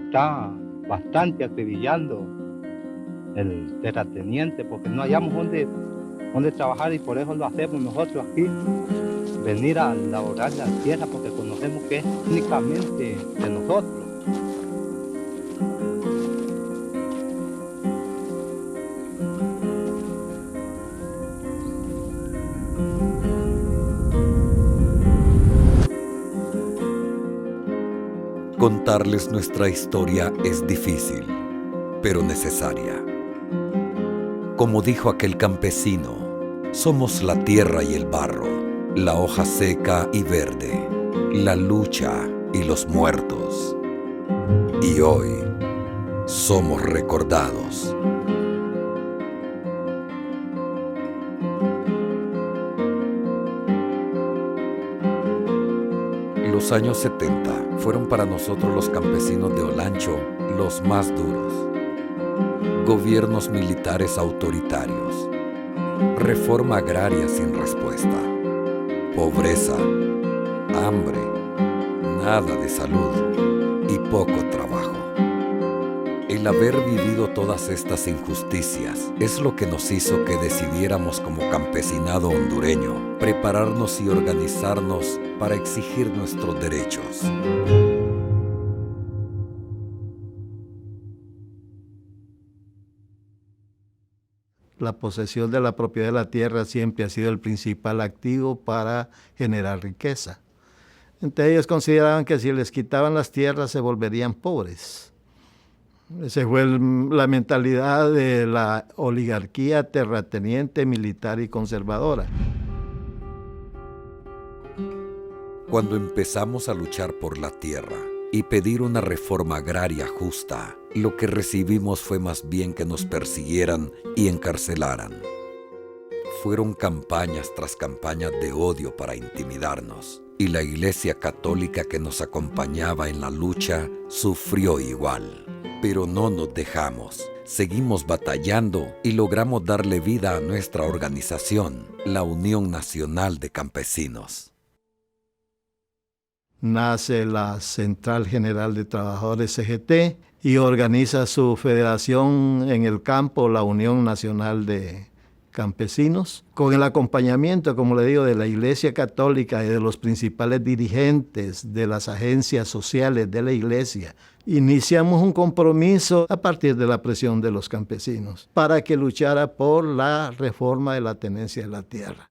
está bastante acribillando el terrateniente porque no hallamos dónde trabajar y por eso lo hacemos nosotros aquí, venir a laborar la tierra porque conocemos que es únicamente de nosotros. Contarles nuestra historia es difícil, pero necesaria. Como dijo aquel campesino, somos la tierra y el barro, la hoja seca y verde, la lucha y los muertos. Y hoy somos recordados. Los años 70 fueron para nosotros los campesinos de Olancho los más duros. Gobiernos militares autoritarios, reforma agraria sin respuesta, pobreza, hambre, nada de salud y poco trabajo. El haber vivido todas estas injusticias es lo que nos hizo que decidiéramos como campesinado hondureño prepararnos y organizarnos para exigir nuestros derechos. La posesión de la propiedad de la tierra siempre ha sido el principal activo para generar riqueza. Entonces ellos consideraban que si les quitaban las tierras se volverían pobres. Esa fue la mentalidad de la oligarquía terrateniente, militar y conservadora. Cuando empezamos a luchar por la tierra y pedir una reforma agraria justa, lo que recibimos fue más bien que nos persiguieran y encarcelaran. Fueron campañas tras campañas de odio para intimidarnos, y la Iglesia Católica que nos acompañaba en la lucha sufrió igual. Pero no nos dejamos, seguimos batallando y logramos darle vida a nuestra organización, la Unión Nacional de Campesinos. Nace la Central General de Trabajadores CGT y organiza su federación en el campo, la Unión Nacional de Campesinos, con el acompañamiento, como le digo, de la Iglesia Católica y de los principales dirigentes de las agencias sociales de la Iglesia. Iniciamos un compromiso a partir de la presión de los campesinos para que luchara por la reforma de la tenencia de la tierra.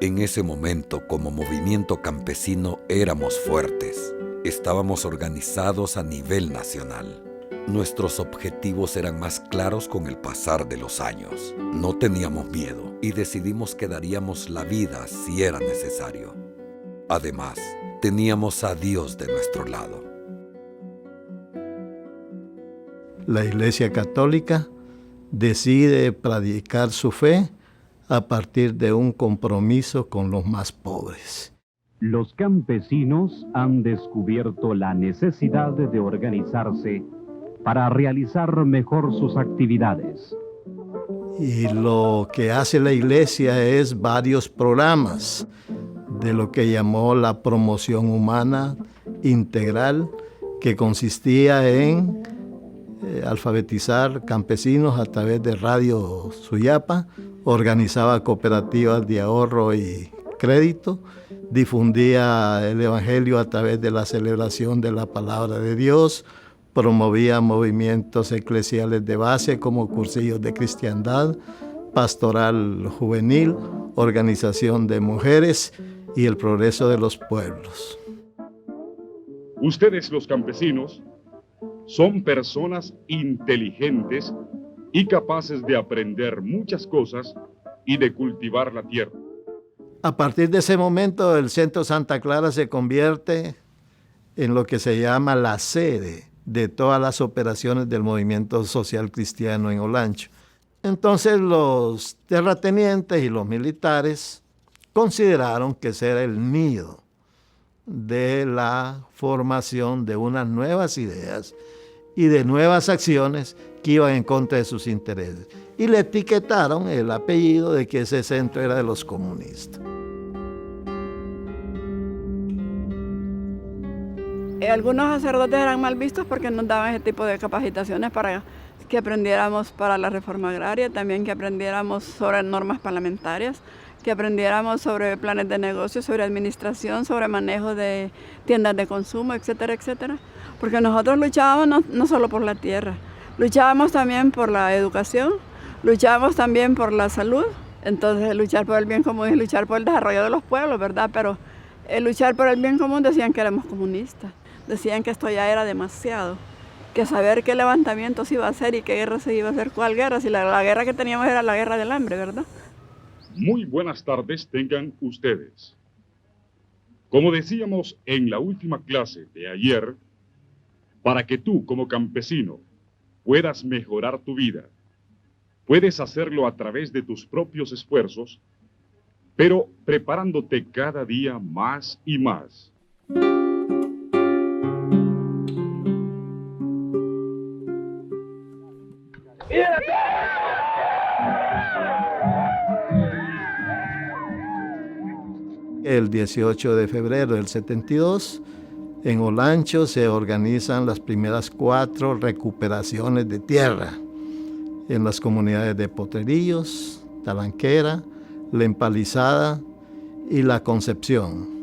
En ese momento, como movimiento campesino, éramos fuertes. Estábamos organizados a nivel nacional. Nuestros objetivos eran más claros con el pasar de los años. No teníamos miedo y decidimos que daríamos la vida si era necesario. Además, teníamos a Dios de nuestro lado. La Iglesia Católica decide predicar su fe a partir de un compromiso con los más pobres. Los campesinos han descubierto la necesidad de organizarse para realizar mejor sus actividades. Y lo que hace la Iglesia es varios programas de lo que llamó la promoción humana integral, que consistía en alfabetizar campesinos a través de Radio Suyapa, organizaba cooperativas de ahorro y crédito, difundía el Evangelio a través de la celebración de la Palabra de Dios, promovía movimientos eclesiales de base como cursillos de cristiandad, pastoral juvenil, organización de mujeres y el progreso de los pueblos. Ustedes, los campesinos, son personas inteligentes y capaces de aprender muchas cosas y de cultivar la tierra. A partir de ese momento, el Centro Santa Clara se convierte en lo que se llama la sede de todas las operaciones del movimiento social cristiano en Olancho. Entonces los terratenientes y los militares consideraron que ese era el nido de la formación de unas nuevas ideas y de nuevas acciones que iban en contra de sus intereses. Y le etiquetaron el apellido de que ese centro era de los comunistas. Algunos sacerdotes eran mal vistos porque nos daban ese tipo de capacitaciones para que aprendiéramos para la reforma agraria, también que aprendiéramos sobre normas parlamentarias, que aprendiéramos sobre planes de negocio, sobre administración, sobre manejo de tiendas de consumo, etcétera, etcétera. Porque nosotros luchábamos no solo por la tierra, luchábamos también por la educación, luchábamos también por la salud. Entonces luchar por el bien común es luchar por el desarrollo de los pueblos, ¿verdad? Pero luchar por el bien común decían que éramos comunistas, decían que esto ya era demasiado, que saber qué levantamiento se iba a hacer y qué guerra se iba a hacer, cuál guerra, si la guerra que teníamos era la guerra del hambre, ¿verdad? Muy buenas tardes tengan ustedes. Como decíamos en la última clase de ayer, para que tú como campesino puedas mejorar tu vida, puedes hacerlo a través de tus propios esfuerzos, pero preparándote cada día más y más. El 18 de febrero del 72, en Olancho se organizan las primeras 4 recuperaciones de tierra en las comunidades de Potrerillos, Talanquera, La Empalizada y La Concepción.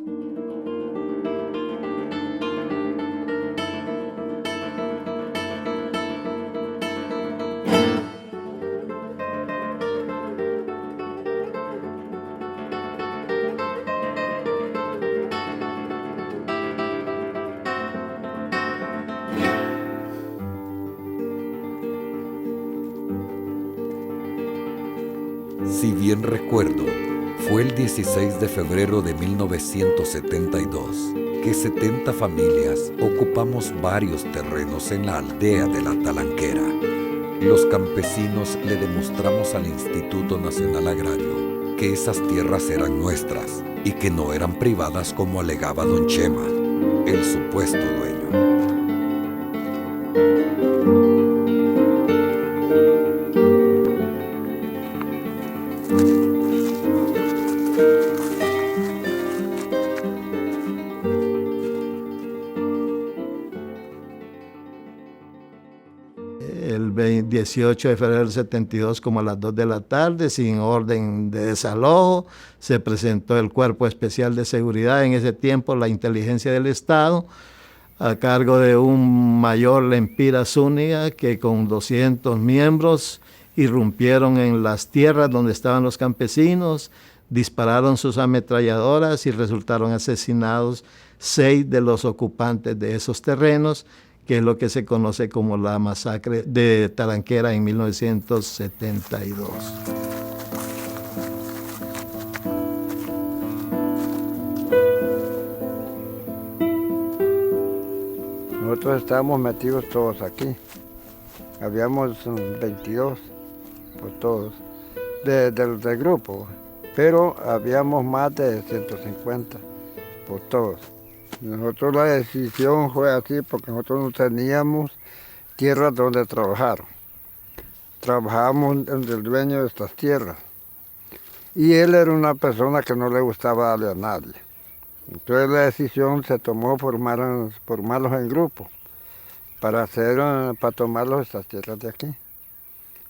Si bien recuerdo, fue el 16 de febrero de 1972 que 70 familias ocupamos varios terrenos en la aldea de La Talanquera. Los campesinos le demostramos al Instituto Nacional Agrario que esas tierras eran nuestras y que no eran privadas como alegaba don Chema, el supuesto dueño. El 18 de febrero del 72, como a las 2 de la tarde, sin orden de desalojo, se presentó el Cuerpo Especial de Seguridad, en ese tiempo la Inteligencia del Estado, a cargo de un mayor Lempira Zúñiga, que con 200 miembros irrumpieron en las tierras donde estaban los campesinos, dispararon sus ametralladoras y resultaron asesinados 6 de los ocupantes de esos terrenos, que es lo que se conoce como la masacre de Talanquera en 1972. Nosotros estábamos metidos todos aquí. Habíamos 22 por todos del grupo, pero habíamos más de 150 por todos. Nosotros la decisión fue así porque nosotros no teníamos tierras donde trabajar. Trabajábamos en el dueño de estas tierras. Y él era una persona que no le gustaba darle a nadie. Entonces la decisión se tomó formarlos en grupo para tomarlos estas tierras de aquí.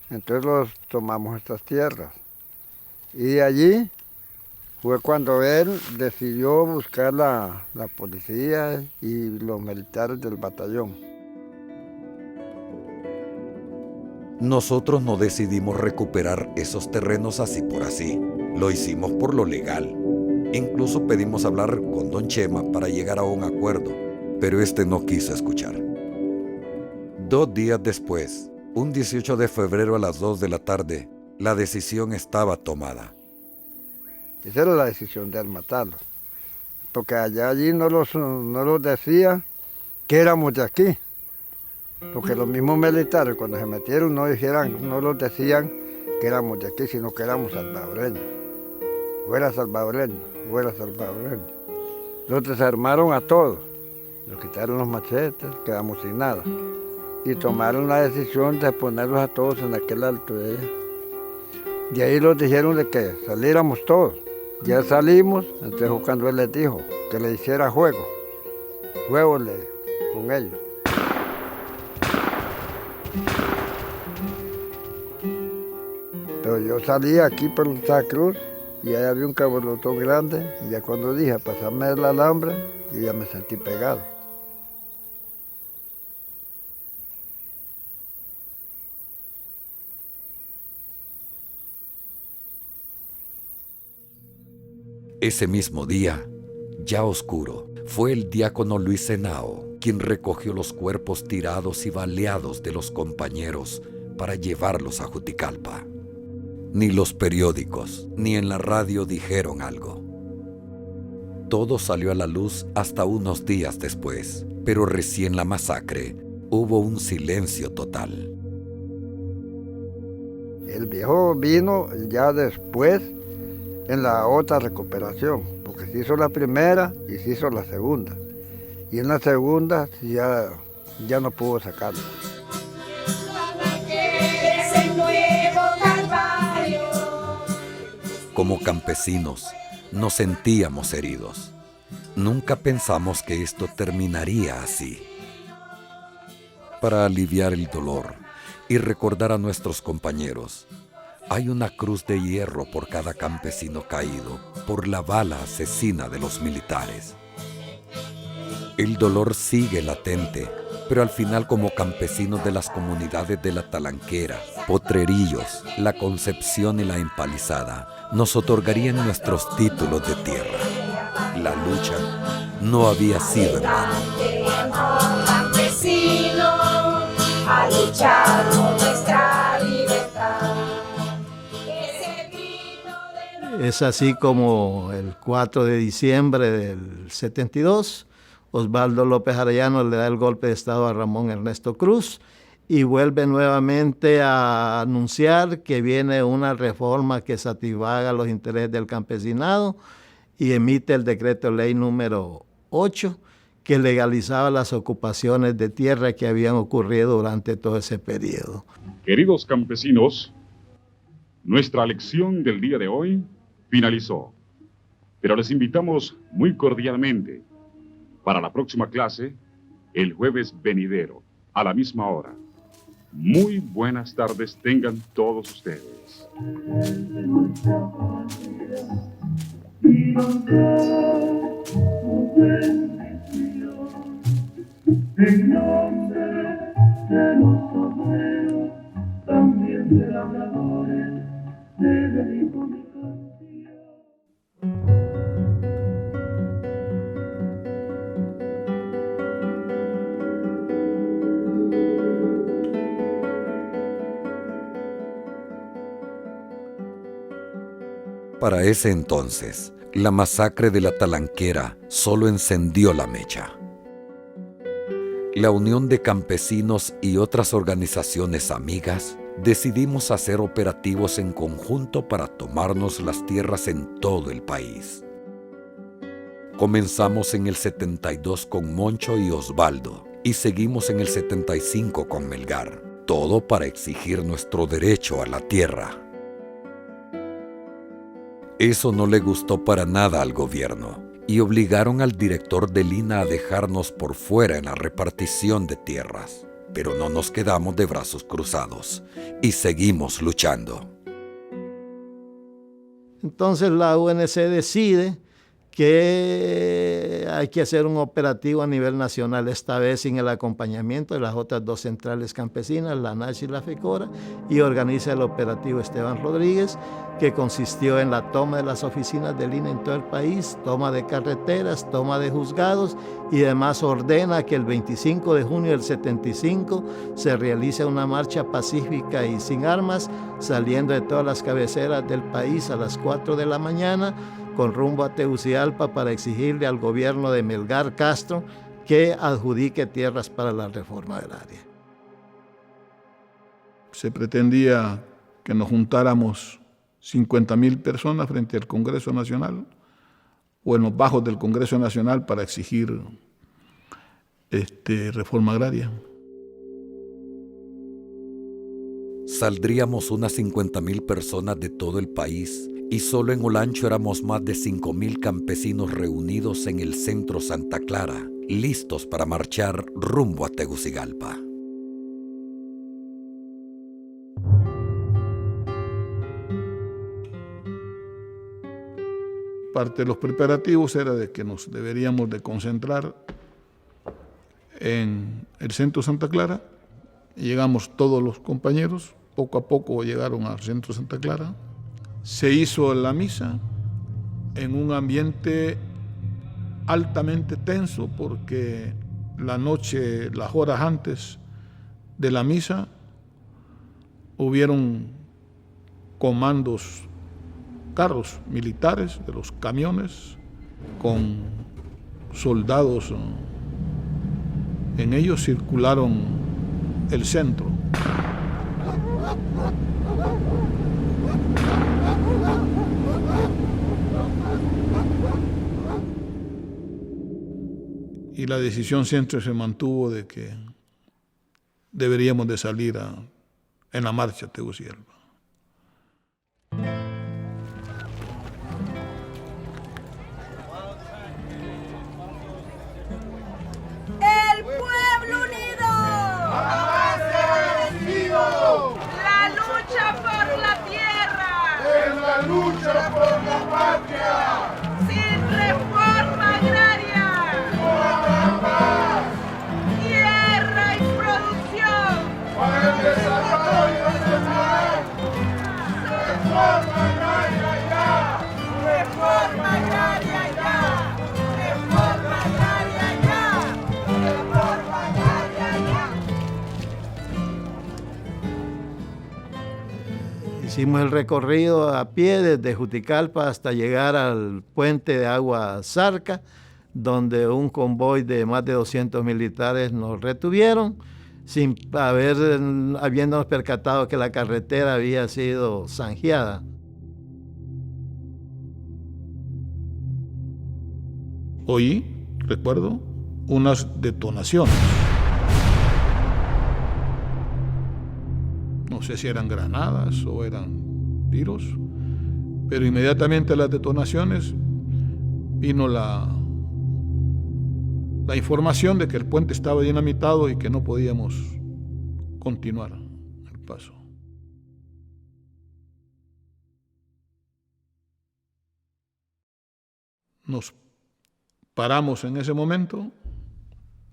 Entonces los tomamos estas tierras. Y de allí fue cuando él decidió buscar la policía y los militares del batallón. Nosotros no decidimos recuperar esos terrenos así por así. Lo hicimos por lo legal. Incluso pedimos hablar con don Chema para llegar a un acuerdo, pero este no quiso escuchar. 2 días después, un 18 de febrero a las 2 de la tarde, la decisión estaba tomada. Esa era la decisión de él matarlos, porque allí no los decía que éramos de aquí, porque los mismos militares cuando se metieron no los decían que éramos de aquí, sino que éramos salvadoreños. Fuera salvadoreño, fuera salvadoreño. Los desarmaron a todos, nos quitaron los machetes, quedamos sin nada. Y tomaron la decisión de ponerlos a todos en aquel alto de allá. De ahí los dijeron de que saliéramos todos. Ya salimos, entonces cuando él les dijo que le hiciera juego le dijo. con ellos. Pero yo salí aquí por Santa Cruz y ahí había un cabolotón grande y ya cuando dije pasarme el alambre, yo ya me sentí pegado. Ese mismo día, ya oscuro, fue el diácono Luis Henao quien recogió los cuerpos tirados y baleados de los compañeros para llevarlos a Juticalpa. Ni los periódicos, ni en la radio dijeron algo. Todo salió a la luz hasta unos días después, pero recién la masacre, hubo un silencio total. El viejo vino ya después en la otra recuperación, porque se hizo la primera y se hizo la segunda. Y en la segunda ya no pudo sacarlo. Como campesinos, nos sentíamos heridos. Nunca pensamos que esto terminaría así. Para aliviar el dolor y recordar a nuestros compañeros, hay una cruz de hierro por cada campesino caído por la bala asesina de los militares. El dolor sigue latente, pero al final, como campesinos de las comunidades de La Talanquera, Potrerillos, La Concepción y La Empalizada, nos otorgarían nuestros títulos de tierra. La lucha no había sido en vano. A luchar por nuestra libertad. Es así como el 4 de diciembre del 72, Osvaldo López Arellano le da el golpe de Estado a Ramón Ernesto Cruz y vuelve nuevamente a anunciar que viene una reforma que satisfaga los intereses del campesinado y emite el decreto ley número 8 que legalizaba las ocupaciones de tierra que habían ocurrido durante todo ese periodo. Queridos campesinos, nuestra lección del día de hoy finalizó, pero les invitamos muy cordialmente para la próxima clase, el jueves venidero, a la misma hora. Muy buenas tardes tengan todos ustedes. En nombre de los obreros, también de labradores, te dedico mi canción. Para ese entonces, la masacre de La Talanquera solo encendió la mecha. La Unión de Campesinos y otras organizaciones amigas decidimos hacer operativos en conjunto para tomarnos las tierras en todo el país. Comenzamos en el 72 con Moncho y Osvaldo y seguimos en el 75 con Melgar, todo para exigir nuestro derecho a la tierra. Eso no le gustó para nada al gobierno y obligaron al director del INA a dejarnos por fuera en la repartición de tierras. Pero no nos quedamos de brazos cruzados y seguimos luchando. Entonces la UNC decide que hay que hacer un operativo a nivel nacional, esta vez sin el acompañamiento de las otras dos centrales campesinas, la NACH y la FECORA, y organiza el operativo Esteban Rodríguez, que consistió en la toma de las oficinas del INE en todo el país, toma de carreteras, toma de juzgados, y además ordena que el 25 de junio del 75 se realice una marcha pacífica y sin armas, saliendo de todas las cabeceras del país a las 4 de la mañana, con rumbo a Tegucigalpa para exigirle al gobierno de Melgar Castro que adjudique tierras para la reforma agraria. Se pretendía que nos juntáramos 50.000 personas frente al Congreso Nacional o en los bajos del Congreso Nacional para exigir reforma agraria. Saldríamos unas 50.000 personas de todo el país y solo en Olancho éramos más de 5.000 campesinos reunidos en el centro Santa Clara, listos para marchar rumbo a Tegucigalpa. Parte de los preparativos era de que nos deberíamos de concentrar en el centro Santa Clara. Llegamos todos los compañeros, poco a poco llegaron al centro Santa Clara. Se hizo la misa en un ambiente altamente tenso porque la noche, las horas antes de la misa, hubieron comandos, carros militares de los camiones con soldados. En ellos circularon el centro. Y la decisión siempre se mantuvo de que deberíamos de salir en la marcha a Tegucigalpa. ¡El pueblo unido! ¡Jamás será vencido! ¡La lucha por la tierra! ¡Es la lucha por la patria! ¡Sin reforma agraria! ¡No habrá paz! ¡Tierra y producción! ¡Para el desarrollo nacional! ¡Reforma agraria ya! ¡Reforma agraria ya! ¡Reforma agraria ya! ¡Reforma agraria ya! Hicimos el recorrido a pie desde Juticalpa hasta llegar al puente de Agua Zarca, donde un convoy de más de 200 militares nos retuvieron, habiéndonos percatado que la carretera había sido zanjeada. Oí, recuerdo, unas detonaciones. No sé si eran granadas o eran tiros, pero inmediatamente a las detonaciones vino la información de que el puente estaba dinamitado y que no podíamos continuar el paso. Nos paramos en ese momento,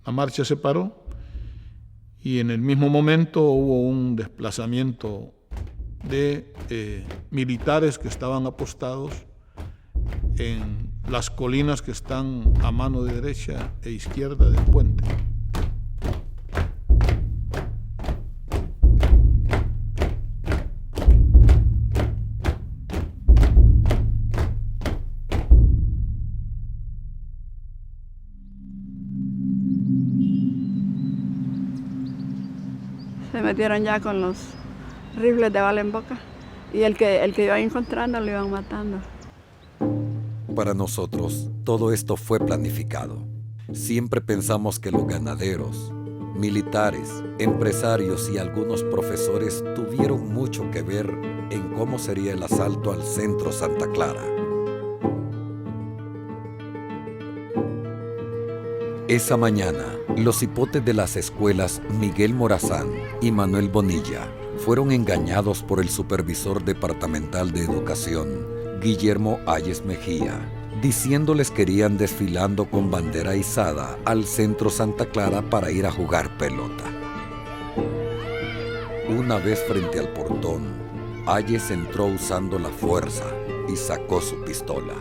la marcha se paró y en el mismo momento hubo un desplazamiento de militares que estaban apostados en las colinas que están a mano derecha e izquierda del puente. Se metieron ya con los rifles de bala en boca y el que iban encontrando lo iban matando. Para nosotros, todo esto fue planificado. Siempre pensamos que los ganaderos, militares, empresarios y algunos profesores tuvieron mucho que ver en cómo sería el asalto al centro Santa Clara. Esa mañana, los hipotes de las escuelas Miguel Morazán y Manuel Bonilla fueron engañados por el supervisor departamental de educación, Guillermo Ayes Mejía, diciéndoles que irían desfilando con bandera izada al centro Santa Clara para ir a jugar pelota. Una vez frente al portón, Ayes entró usando la fuerza y sacó su pistola.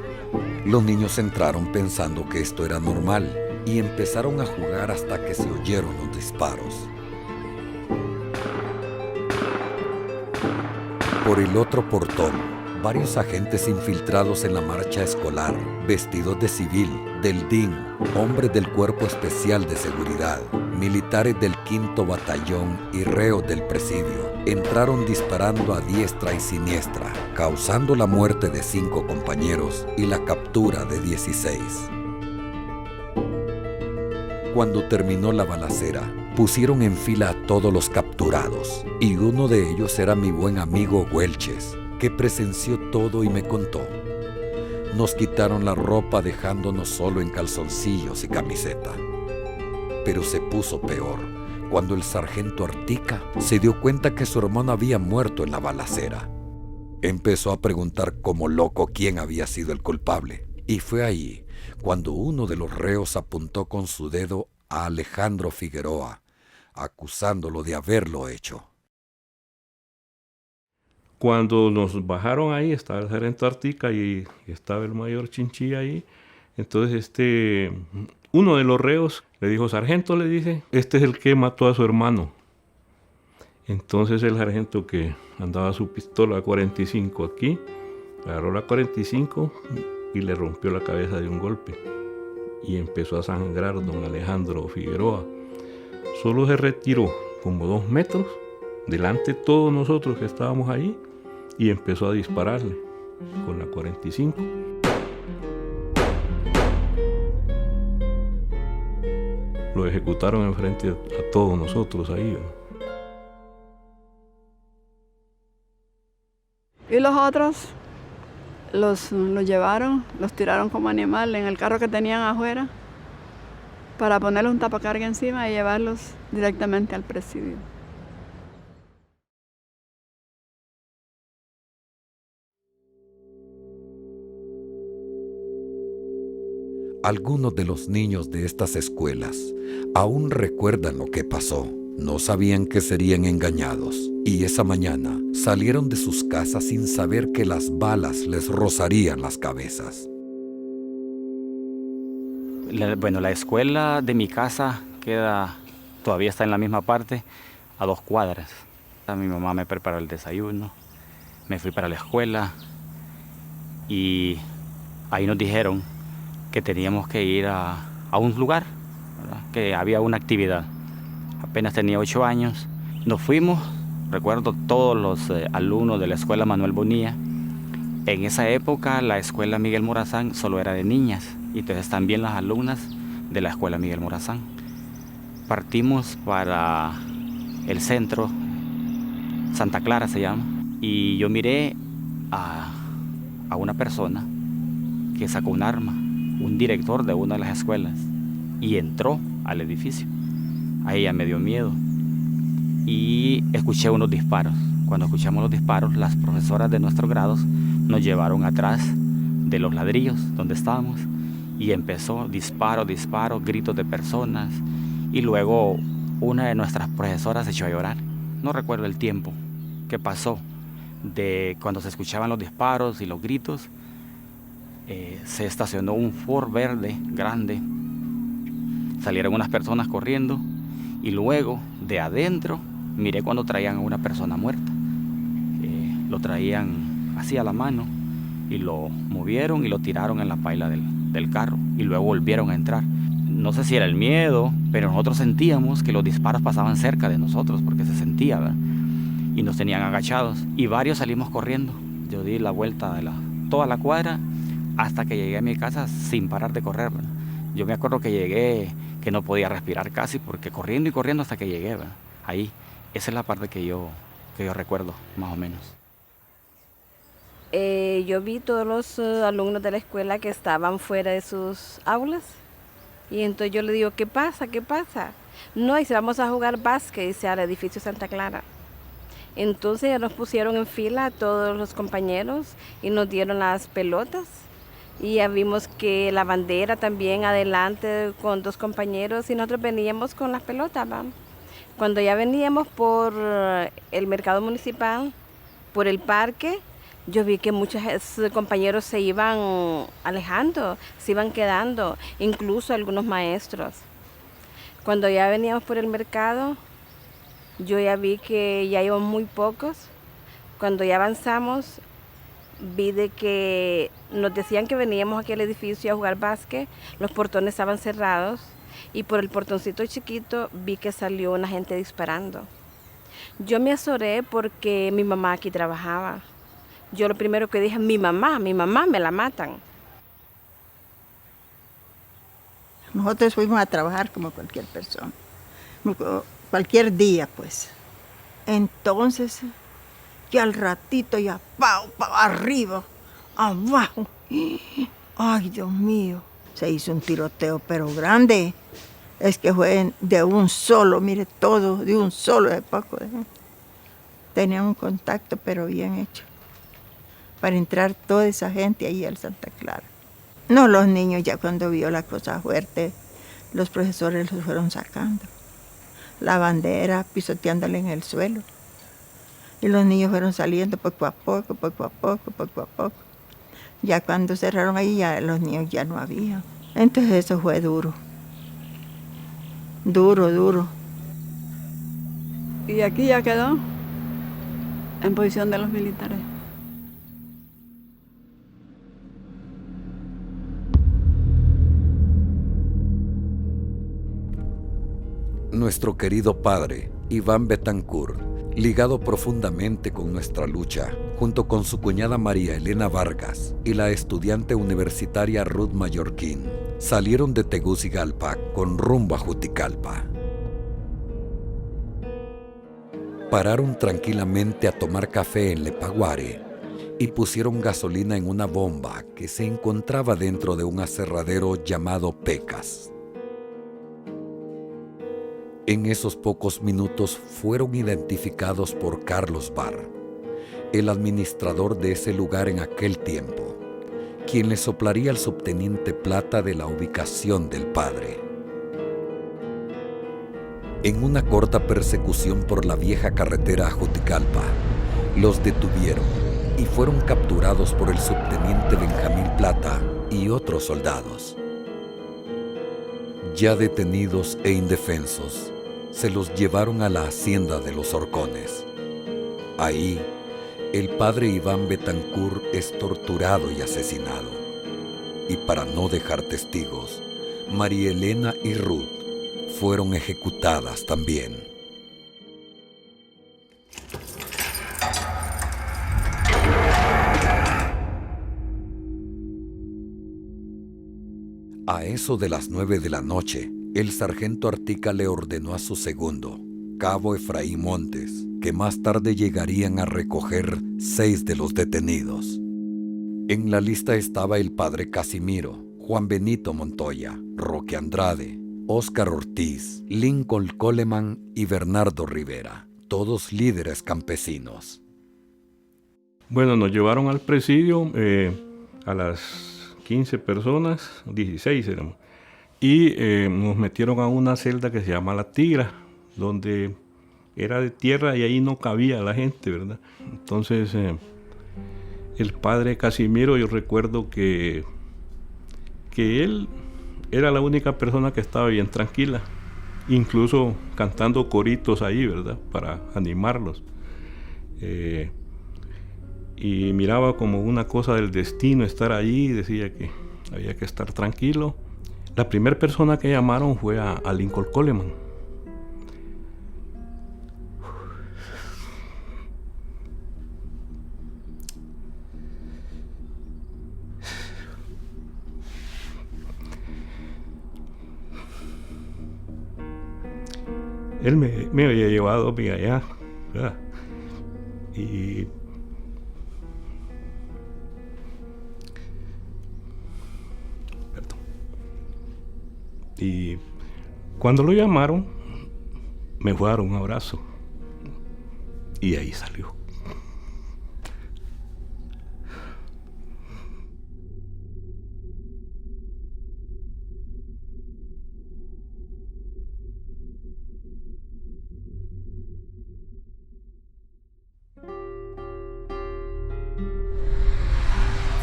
Los niños entraron pensando que esto era normal y empezaron a jugar hasta que se oyeron los disparos. Por el otro portón, varios agentes infiltrados en la marcha escolar, vestidos de civil, del DIN, hombres del Cuerpo Especial de Seguridad, militares del 5º Batallón y reos del presidio, entraron disparando a diestra y siniestra, causando la muerte de 5 compañeros y la captura de 16. Cuando terminó la balacera, pusieron en fila a todos los capturados, y uno de ellos era mi buen amigo Huelches, que presenció todo y me contó. Nos quitaron la ropa dejándonos solo en calzoncillos y camiseta. Pero se puso peor cuando el sargento Artica se dio cuenta que su hermano había muerto en la balacera. Empezó a preguntar como loco quién había sido el culpable. Y fue ahí cuando uno de los reos apuntó con su dedo a Alejandro Figueroa, acusándolo de haberlo hecho. Cuando nos bajaron ahí, estaba el sargento Artica y estaba el mayor Chinchilla ahí. Entonces uno de los reos le dijo, sargento, le dice, este es el que mató a su hermano. Entonces el sargento, que andaba su pistola 45 aquí, agarró la 45 y le rompió la cabeza de un golpe. Y empezó a sangrar don Alejandro Figueroa. Solo se retiró como 2 metros delante de todos nosotros que estábamos ahí y empezó a dispararle con la 45. Lo ejecutaron enfrente a todos nosotros ahí. Y los otros los llevaron, los tiraron como animal en el carro que tenían afuera para ponerles un tapacarga encima y llevarlos directamente al presidio. Algunos de los niños de estas escuelas aún recuerdan lo que pasó. No sabían que serían engañados y esa mañana salieron de sus casas sin saber que las balas les rozarían las cabezas. La escuela de mi casa todavía está en la misma parte, a 2 cuadras. Mi mamá me preparó el desayuno, me fui para la escuela y ahí nos dijeron que teníamos que ir a un lugar, ¿verdad? Que había una actividad. Apenas tenía 8 años. Nos fuimos, recuerdo todos los alumnos de la escuela Manuel Bonilla. En esa época la escuela Miguel Morazán solo era de niñas, y entonces también las alumnas de la escuela Miguel Morazán. Partimos para el centro, Santa Clara se llama, y yo miré a una persona que sacó un arma, un director de una de las escuelas, y entró al edificio. Ahí ya me dio miedo y escuché unos disparos. Cuando escuchamos los disparos, las profesoras de nuestros grados nos llevaron atrás de los ladrillos donde estábamos y empezó disparo, gritos de personas, y luego una de nuestras profesoras se echó a llorar. No recuerdo el tiempo que pasó de cuando se escuchaban los disparos y los gritos. Se estacionó un Ford verde grande, salieron unas personas corriendo y luego de adentro miré cuando traían a una persona muerta. Lo traían así a la mano y lo movieron y lo tiraron en la paila del carro y luego volvieron a entrar. No sé si era el miedo, pero nosotros sentíamos que los disparos pasaban cerca de nosotros porque se sentía, ¿verdad? Y nos tenían agachados y varios salimos corriendo. Yo di la vuelta de toda la cuadra hasta que llegué a mi casa sin parar de correr, ¿verdad? Yo me acuerdo que llegué, que no podía respirar casi, porque corriendo y corriendo hasta que llegué, ¿verdad? Ahí, esa es la parte que yo recuerdo, más o menos. Yo vi todos los alumnos de la escuela que estaban fuera de sus aulas, y entonces yo le digo, ¿qué pasa? ¿Qué pasa? No, dice, vamos a jugar básquet, dice, al edificio Santa Clara. Entonces ya nos pusieron en fila a todos los compañeros y nos dieron las pelotas. Y ya vimos que la bandera también adelante con 2 compañeros y nosotros veníamos con las pelotas, ¿va? Cuando ya veníamos por el mercado municipal, por el parque, yo vi que muchos compañeros se iban alejando, se iban quedando, incluso algunos maestros. Cuando ya veníamos por el mercado, yo ya vi que ya iban muy pocos. Cuando ya avanzamos, vi de que nos decían que veníamos aquí al edificio a jugar básquet, los portones estaban cerrados y por el portoncito chiquito vi que salió una gente disparando. Yo me azoré porque mi mamá aquí trabajaba. Yo lo primero que dije, mi mamá me la matan. Nosotros fuimos a trabajar como cualquier persona, cualquier día pues. Entonces, que al ratito ya, ¡pau! Arriba, abajo. Ay, Dios mío, se hizo un tiroteo, pero grande. Es que fue de un solo, mire, todo de un solo, de poco de gente. Tenían un contacto, pero bien hecho, para entrar toda esa gente ahí al Santa Clara. No, los niños ya cuando vio la cosa fuerte, los profesores los fueron sacando. La bandera pisoteándola en el suelo. Y los niños fueron saliendo poco a poco, poco a poco, poco a poco. Ya cuando cerraron ahí, ya los niños ya no había. Entonces eso fue duro. Duro, duro. Y aquí ya quedó en posición de los militares. Nuestro querido padre, Iván Betancourt, ligado profundamente con nuestra lucha, junto con su cuñada María Elena Vargas y la estudiante universitaria Ruth Mallorquín, salieron de Tegucigalpa con rumbo a Juticalpa. Pararon tranquilamente a tomar café en Lepaguare y pusieron gasolina en una bomba que se encontraba dentro de un aserradero llamado Pecas. En esos pocos minutos fueron identificados por Carlos Barr, el administrador de ese lugar en aquel tiempo, quien le soplaría al subteniente Plata de la ubicación del padre. En una corta persecución por la vieja carretera a Juticalpa, los detuvieron y fueron capturados por el subteniente Benjamín Plata y otros soldados. Ya detenidos e indefensos, se los llevaron a la hacienda de los Horcones. Ahí, el padre Iván Betancourt es torturado y asesinado. Y para no dejar testigos, María Elena y Ruth fueron ejecutadas también. A eso de las 9 de la noche, el sargento Artica le ordenó a su segundo, cabo Efraín Montes, que más tarde llegarían a recoger 6 de los detenidos. En la lista estaba el padre Casimiro, Juan Benito Montoya, Roque Andrade, Óscar Ortiz, Lincoln Coleman y Bernardo Rivera, todos líderes campesinos. Bueno, nos llevaron al presidio a las 15 personas, 16 éramos, y nos metieron a una celda que se llama La Tigra, donde era de tierra y ahí no cabía la gente, ¿verdad? Entonces, el padre Casimiro, yo recuerdo que él era la única persona que estaba bien tranquila, incluso cantando coritos ahí, ¿verdad? Para animarlos. Y miraba como una cosa del destino estar allí, decía que había que estar tranquilo. La primera persona que llamaron fue a Lincoln Coleman. Él me había llevado allá, ¿verdad? Y cuando lo llamaron, me fue a dar un abrazo. Y ahí salió.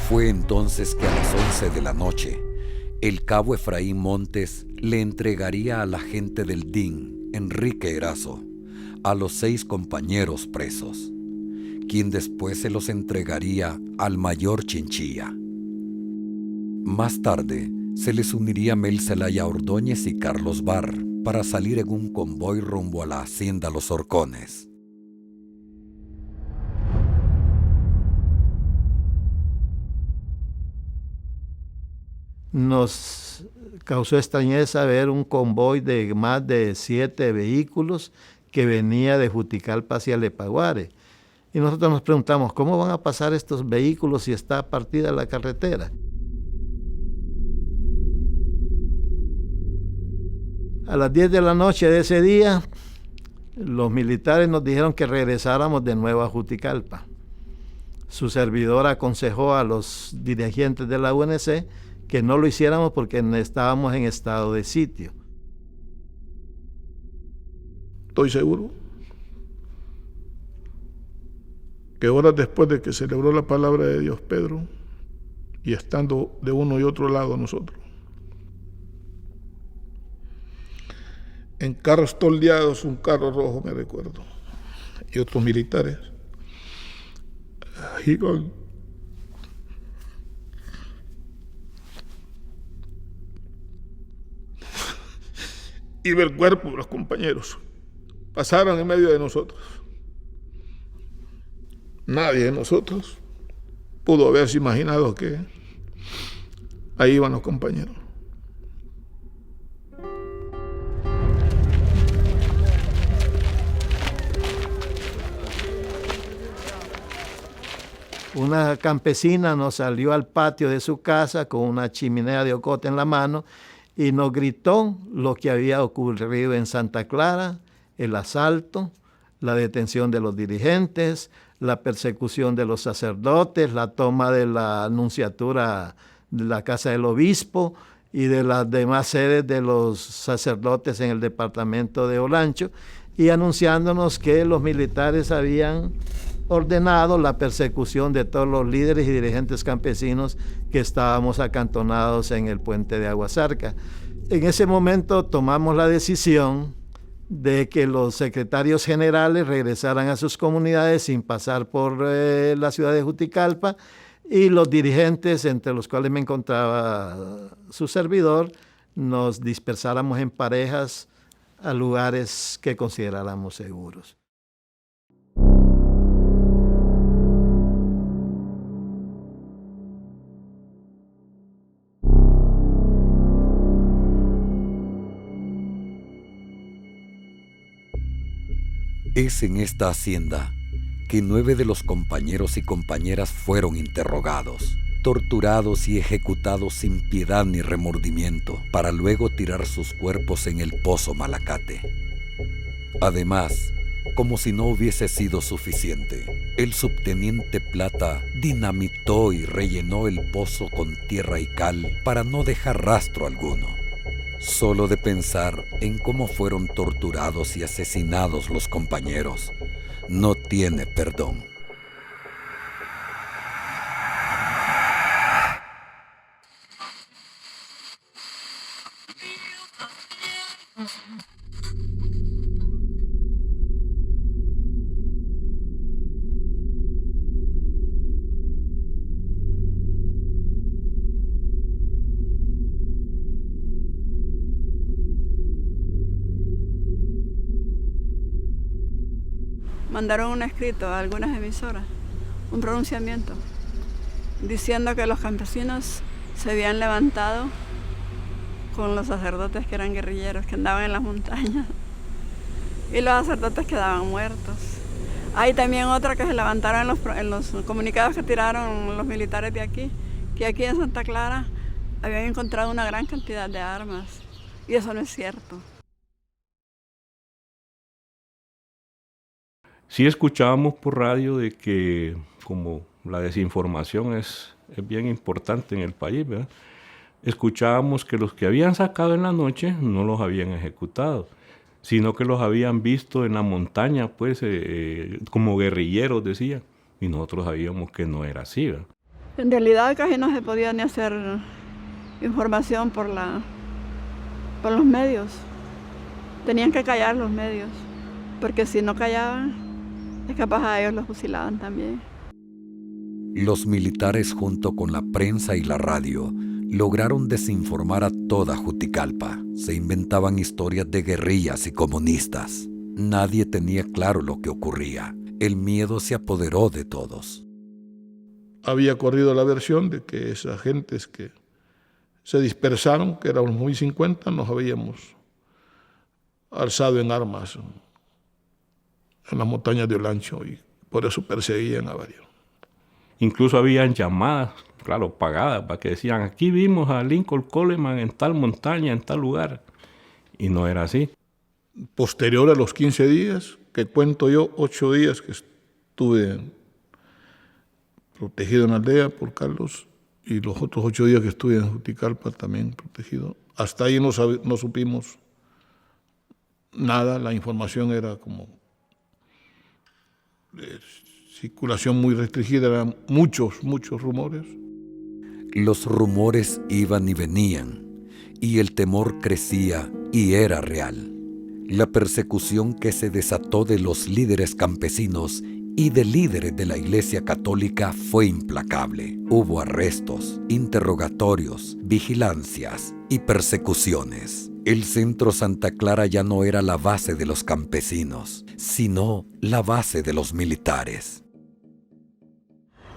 Fue entonces que a las 11 de la noche, el cabo Efraín Montes le entregaría a la gente del DIN, Enrique Erazo, a los 6 compañeros presos, quien después se los entregaría al mayor Chinchilla. Más tarde, se les uniría Mel Zelaya Ordóñez y Carlos Barr para salir en un convoy rumbo a la hacienda Los Horcones. Nos causó extrañeza ver un convoy de más de 7 vehículos que venía de Juticalpa hacia Lepaguare. Y nosotros nos preguntamos, ¿cómo van a pasar estos vehículos si está partida la carretera? A las 10 de la noche de ese día, los militares nos dijeron que regresáramos de nuevo a Juticalpa. Su servidor aconsejó a los dirigentes de la UNC que no lo hiciéramos porque estábamos en estado de sitio. Estoy seguro que horas después de que celebró la palabra de Dios Pedro, y estando de uno y otro lado nosotros, en carros toldeados, un carro rojo me recuerdo, y otros militares, iban y ver el cuerpo de los compañeros. Pasaron en medio de nosotros. Nadie de nosotros pudo haberse imaginado que ahí iban los compañeros. Una campesina nos salió al patio de su casa con una chimenea de ocote en la mano y nos gritó lo que había ocurrido en Santa Clara, el asalto, la detención de los dirigentes, la persecución de los sacerdotes, la toma de la nunciatura de la casa del obispo y de las demás sedes de los sacerdotes en el departamento de Olancho, y anunciándonos que los militares habían ordenado la persecución de todos los líderes y dirigentes campesinos que estábamos acantonados en el puente de Aguasarca. En ese momento tomamos la decisión de que los secretarios generales regresaran a sus comunidades sin pasar por la ciudad de Juticalpa, y los dirigentes, entre los cuales me encontraba su servidor, nos dispersáramos en parejas a lugares que consideráramos seguros. Es en esta hacienda que 9 de los compañeros y compañeras fueron interrogados, torturados y ejecutados sin piedad ni remordimiento, para luego tirar sus cuerpos en el pozo Malacate. Además, como si no hubiese sido suficiente, el subteniente Plata dinamitó y rellenó el pozo con tierra y cal para no dejar rastro alguno. Solo de pensar en cómo fueron torturados y asesinados los compañeros, no tiene perdón. Mandaron un escrito a algunas emisoras, un pronunciamiento, diciendo que los campesinos se habían levantado con los sacerdotes que eran guerrilleros, que andaban en las montañas, y los sacerdotes quedaban muertos. Hay también otra que se levantaron en los comunicados que tiraron los militares de aquí, que aquí en Santa Clara habían encontrado una gran cantidad de armas, y eso no es cierto. Sí escuchábamos por radio de que como la desinformación es bien importante en el país, ¿verdad? Escuchábamos que los que habían sacado en la noche no los habían ejecutado, sino que los habían visto en la montaña, pues, como guerrilleros, decían, y nosotros sabíamos que no era así, ¿verdad? En realidad casi no se podía ni hacer información por los medios. Tenían que callar los medios, porque si no callaban, es capaz a ellos los fusilaban también. Los militares, junto con la prensa y la radio, lograron desinformar a toda Juticalpa. Se inventaban historias de guerrillas y comunistas. Nadie tenía claro lo que ocurría. El miedo se apoderó de todos. Había corrido la versión de que esas gentes que se dispersaron, que éramos muy 50, nos habíamos alzado en armas en las montañas de Olancho, y por eso perseguían a varios. Incluso habían llamadas, claro, pagadas, para que decían, aquí vimos a Lincoln Coleman en tal montaña, en tal lugar. y no era así. Posterior a los 15 días, que cuento yo, 8 días que estuve protegido en la aldea por Carlos y los otros 8 días que estuve en Juticalpa también protegido. Hasta ahí no supimos nada, la información era como de circulación muy restringida, eran muchos rumores. Los rumores iban y venían, y el temor crecía y era real. La persecución que se desató de los líderes campesinos y de líderes de la Iglesia Católica fue implacable. Hubo arrestos, interrogatorios, vigilancias y persecuciones. El centro Santa Clara ya no era la base de los campesinos, sino la base de los militares.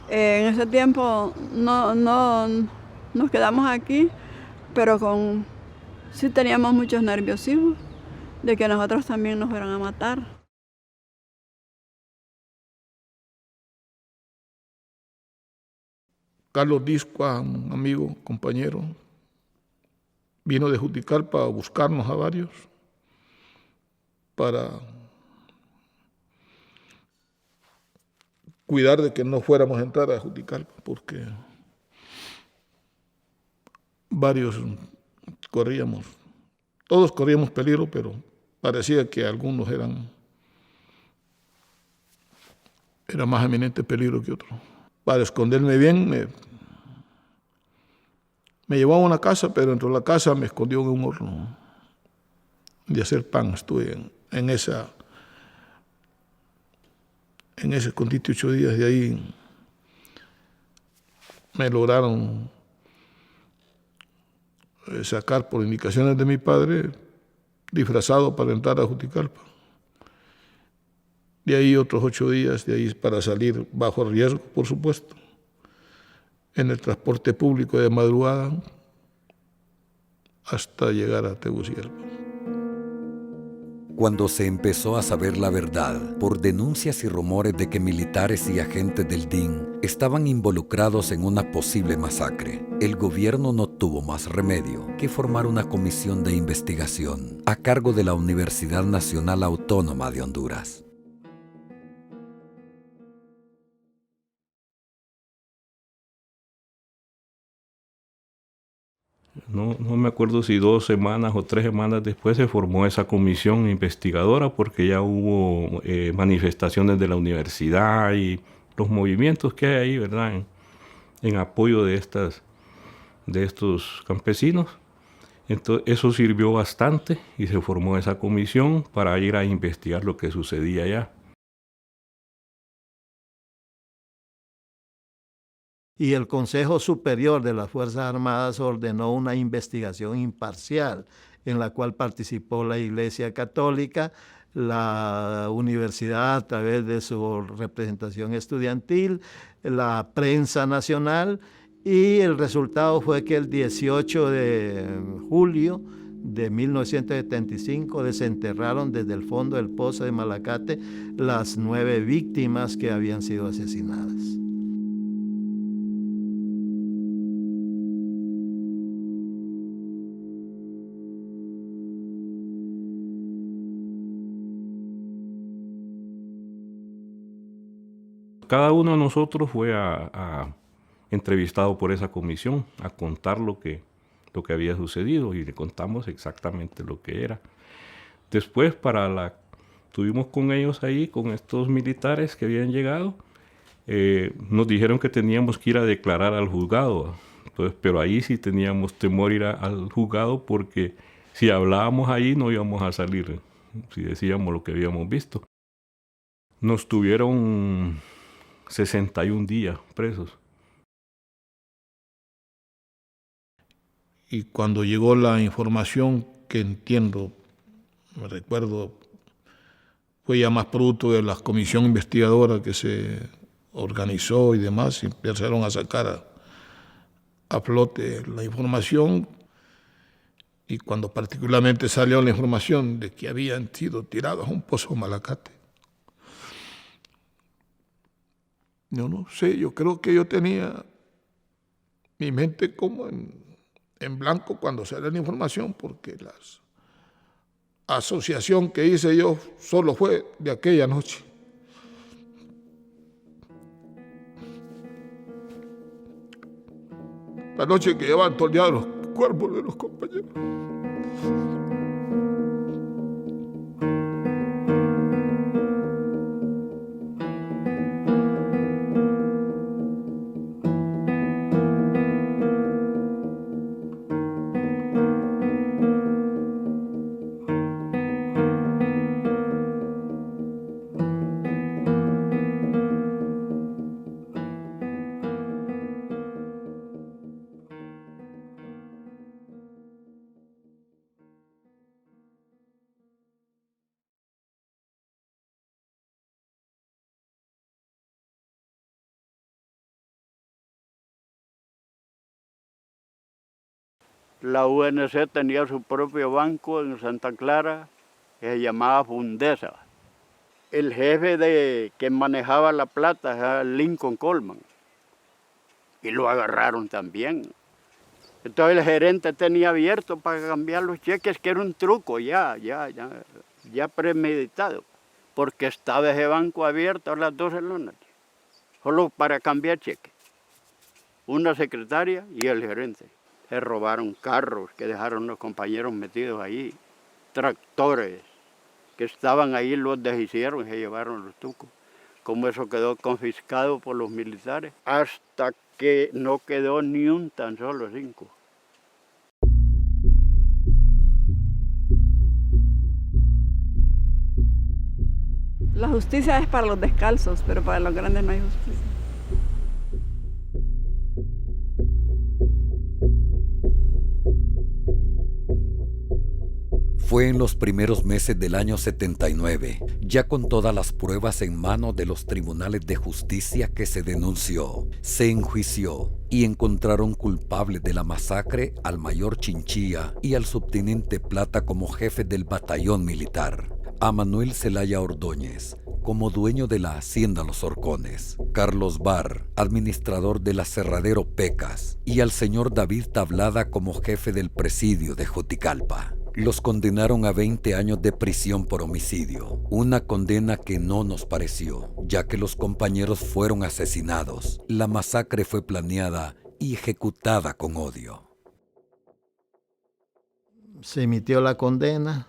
En ese tiempo no nos quedamos aquí, pero sí teníamos muchos nerviosismos de que nosotros también nos fueran a matar. Carlos Discua, un amigo, compañero, vino de Juticalpa a buscarnos a varios para cuidar de que no fuéramos a entrar a Juticalpa, porque varios todos corríamos peligro, pero parecía que algunos eran más eminente peligro que otros. Para esconderme bien, me llevó a una casa, pero dentro de la casa me escondió en un horno de hacer pan. Estuve en ese escondite 8 días. De ahí me lograron sacar por indicaciones de mi padre, disfrazado para entrar a Juticalpa. De ahí otros 8 días, de ahí para salir bajo riesgo, por supuesto, en el transporte público de madrugada hasta llegar a Tegucigalpa. Cuando se empezó a saber la verdad, por denuncias y rumores de que militares y agentes del DIN estaban involucrados en una posible masacre, el gobierno no tuvo más remedio que formar una comisión de investigación a cargo de la Universidad Nacional Autónoma de Honduras. No me acuerdo si 2 semanas o 3 semanas después se formó esa comisión investigadora, porque ya hubo manifestaciones de la universidad y los movimientos que hay ahí, ¿verdad?, en apoyo de estos campesinos. Entonces eso sirvió bastante y se formó esa comisión para ir a investigar lo que sucedía allá. Y el Consejo Superior de las Fuerzas Armadas ordenó una investigación imparcial en la cual participó la Iglesia Católica, la universidad a través de su representación estudiantil, la prensa nacional, y el resultado fue que el 18 de julio de 1975 desenterraron desde el fondo del pozo de Malacate las 9 víctimas que habían sido asesinadas. Cada uno de nosotros fue entrevistado por esa comisión a contar lo que había sucedido, y le contamos exactamente lo que era. Después estuvimos con ellos ahí, con estos militares que habían llegado, nos dijeron que teníamos que ir a declarar al juzgado. Entonces, pero ahí sí teníamos temor ir al juzgado, porque si hablábamos ahí no íbamos a salir, si decíamos lo que habíamos visto. Nos tuvieron 61 días presos. Y cuando llegó la información, que entiendo, me recuerdo, fue ya más producto de la comisión investigadora que se organizó y demás, y empezaron a sacar a flote la información. Y cuando particularmente salió la información de que habían sido tirados a un pozo Malacate, yo no sé, yo creo que yo tenía mi mente como en blanco cuando salió la información, porque asociación que hice yo solo fue de aquella noche. La noche que llevaban toreados los cuerpos de los compañeros. La UNC tenía su propio banco en Santa Clara, que se llamaba Fundesa. El jefe que manejaba la plata era Lincoln Coleman, y lo agarraron también. Entonces el gerente tenía abierto para cambiar los cheques, que era un truco ya premeditado, porque estaba ese banco abierto a las 12 de la noche, solo para cambiar cheques. Una secretaria y el gerente. Se robaron carros que dejaron los compañeros metidos ahí, tractores que estaban ahí, los deshicieron y se llevaron los tucos. Como eso quedó confiscado por los militares, hasta que no quedó ni un tan solo 5. La justicia es para los descalzos, pero para los grandes no hay justicia. Fue en los primeros meses del año 79, ya con todas las pruebas en manos de los tribunales de justicia, que se denunció, se enjuició y encontraron culpables de la masacre al mayor Chinchilla y al subteniente Plata como jefes del batallón militar, a Manuel Zelaya Ordóñez como dueño de la hacienda Los Horcones, Carlos Barr, administrador del aserradero Pecas, y al señor David Tablada como jefe del presidio de Juticalpa. Los condenaron a 20 años de prisión por homicidio, una condena que no nos pareció, ya que los compañeros fueron asesinados. La masacre fue planeada y ejecutada con odio. Se emitió la condena,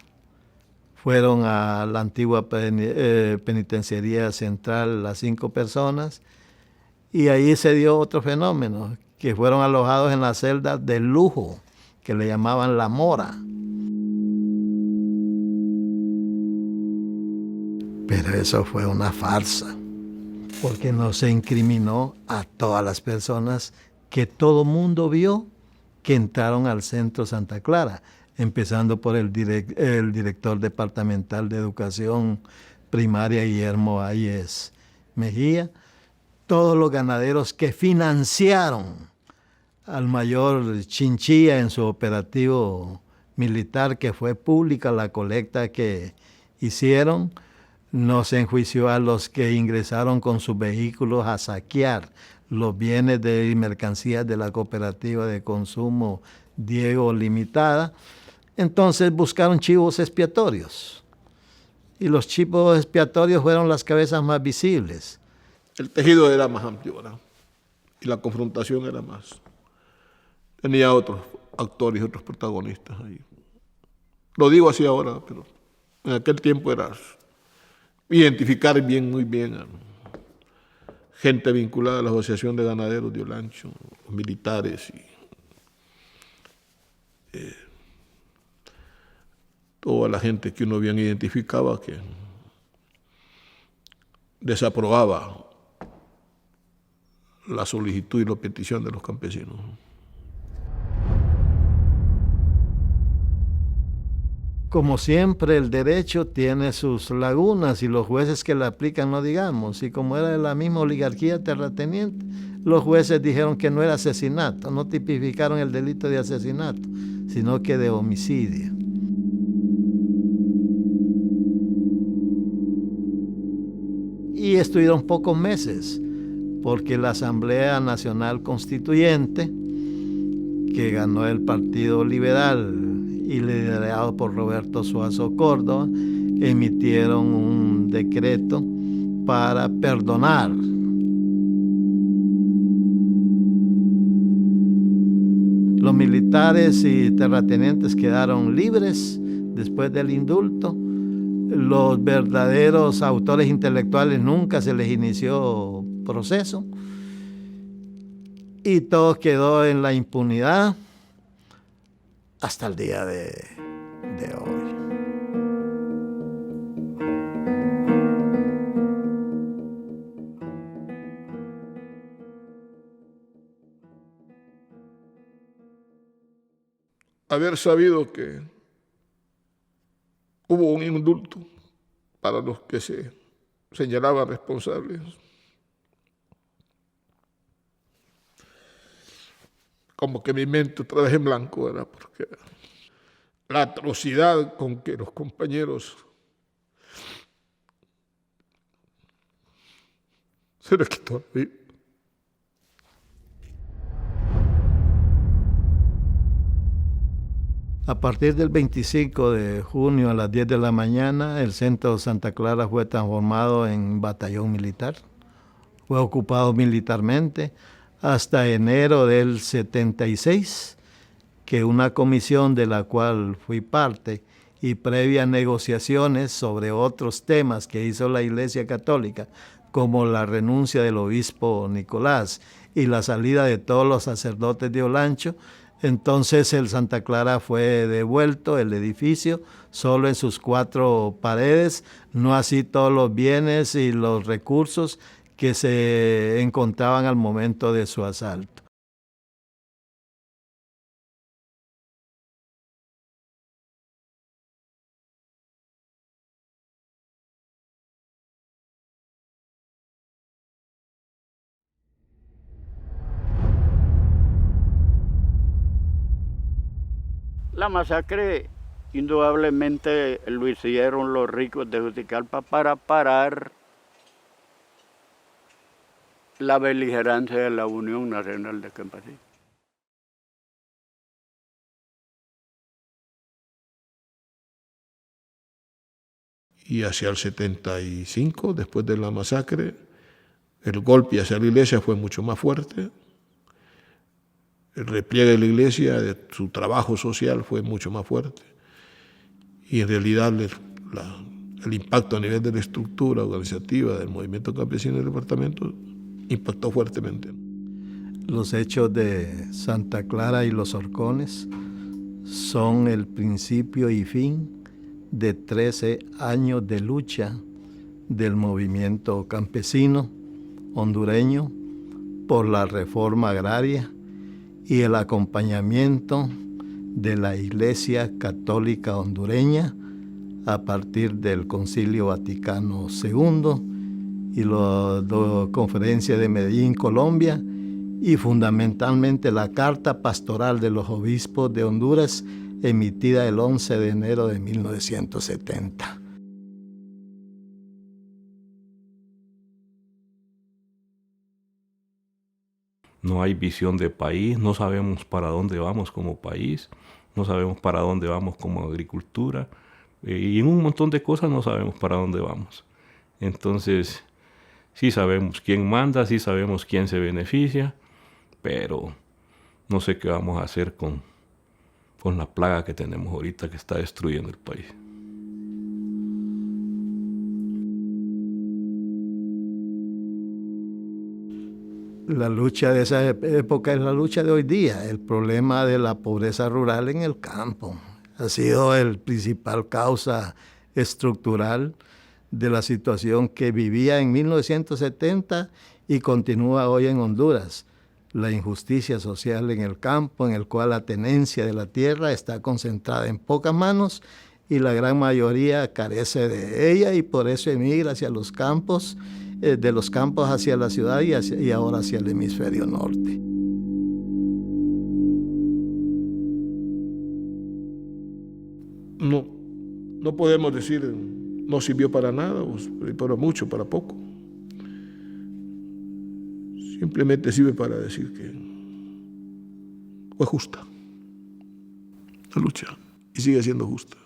fueron a la antigua penitenciaría central las 5 personas, y ahí se dio otro fenómeno, que fueron alojados en la celda de lujo, que le llamaban La Mora. Pero eso fue una farsa, porque no se incriminó a todas las personas que todo mundo vio que entraron al centro Santa Clara, empezando por el director departamental de educación primaria, Guillermo Ayes Mejía, todos los ganaderos que financiaron al mayor Chinchilla en su operativo militar, que fue pública la colecta que hicieron. No se enjuició a los que ingresaron con sus vehículos a saquear los bienes y mercancías de la cooperativa de consumo Diego Limitada. Entonces buscaron chivos expiatorios. Y los chivos expiatorios fueron las cabezas más visibles. El tejido era más amplio, ¿verdad? Y la confrontación era más. Tenía otros actores, otros protagonistas ahí. Lo digo así ahora, pero en aquel tiempo era identificar bien, muy bien a gente vinculada a la Asociación de Ganaderos de Olancho, militares y toda la gente que uno bien identificaba que desaprobaba la solicitud y la petición de los campesinos. Como siempre, el derecho tiene sus lagunas y los jueces que la aplican no digamos. Y como era de la misma oligarquía terrateniente, los jueces dijeron que no era asesinato, no tipificaron el delito de asesinato, sino que de homicidio. Y estuvieron pocos meses, porque la Asamblea Nacional Constituyente, que ganó el Partido Liberal y liderado por Roberto Suazo Córdoba, emitieron un decreto para perdonar. Los militares y terratenientes quedaron libres después del indulto. Los verdaderos autores intelectuales nunca se les inició proceso y todo quedó en la impunidad hasta el día de hoy. Haber sabido que hubo un indulto para los que se señalaban responsables. Como que mi mente otra vez en blanco, ¿verdad? Porque la atrocidad con que los compañeros se les quitó la vida. A partir del 25 de junio a las 10 de la mañana, el centro Santa Clara fue transformado en batallón militar. Fue ocupado militarmente hasta enero del 76, que una comisión de la cual fui parte y previas negociaciones sobre otros temas que hizo la Iglesia Católica, como la renuncia del obispo Nicolás y la salida de todos los sacerdotes de Olancho, entonces el Santa Clara fue devuelto, el edificio, solo en sus 4 paredes, no así todos los bienes y los recursos que se encontraban al momento de su asalto. La masacre indudablemente lo hicieron los ricos de Juticalpa para parar la beligerancia de la Unión Nacional de Campesinos. Y hacia el 75, después de la masacre, el golpe hacia la iglesia fue mucho más fuerte. El repliegue de la iglesia, de su trabajo social, fue mucho más fuerte. Y en realidad el impacto a nivel de la estructura organizativa del movimiento campesino del departamento impactó fuertemente. Los hechos de Santa Clara y los Horcones son el principio y fin de 13 años de lucha del movimiento campesino hondureño por la reforma agraria y el acompañamiento de la Iglesia Católica hondureña a partir del Concilio Vaticano II y la Conferencia de Medellín, Colombia, y fundamentalmente la Carta Pastoral de los Obispos de Honduras, emitida el 11 de enero de 1970. No hay visión de país, no sabemos para dónde vamos como país, no sabemos para dónde vamos como agricultura, y en un montón de cosas no sabemos para dónde vamos. Entonces, sí sabemos quién manda, sí sabemos quién se beneficia, pero no sé qué vamos a hacer con la plaga que tenemos ahorita que está destruyendo el país. La lucha de esa época es la lucha de hoy día. El problema de la pobreza rural en el campo ha sido el principal causa estructural de la situación que vivía en 1970 y continúa hoy en Honduras. La injusticia social en el campo, en el cual la tenencia de la tierra está concentrada en pocas manos y la gran mayoría carece de ella y por eso emigra hacia los campos, de los campos hacia la ciudad y ahora hacia el hemisferio norte. No podemos decir no sirvió para nada, para mucho, para poco. Simplemente sirve para decir que fue justa la lucha. y sigue siendo justa.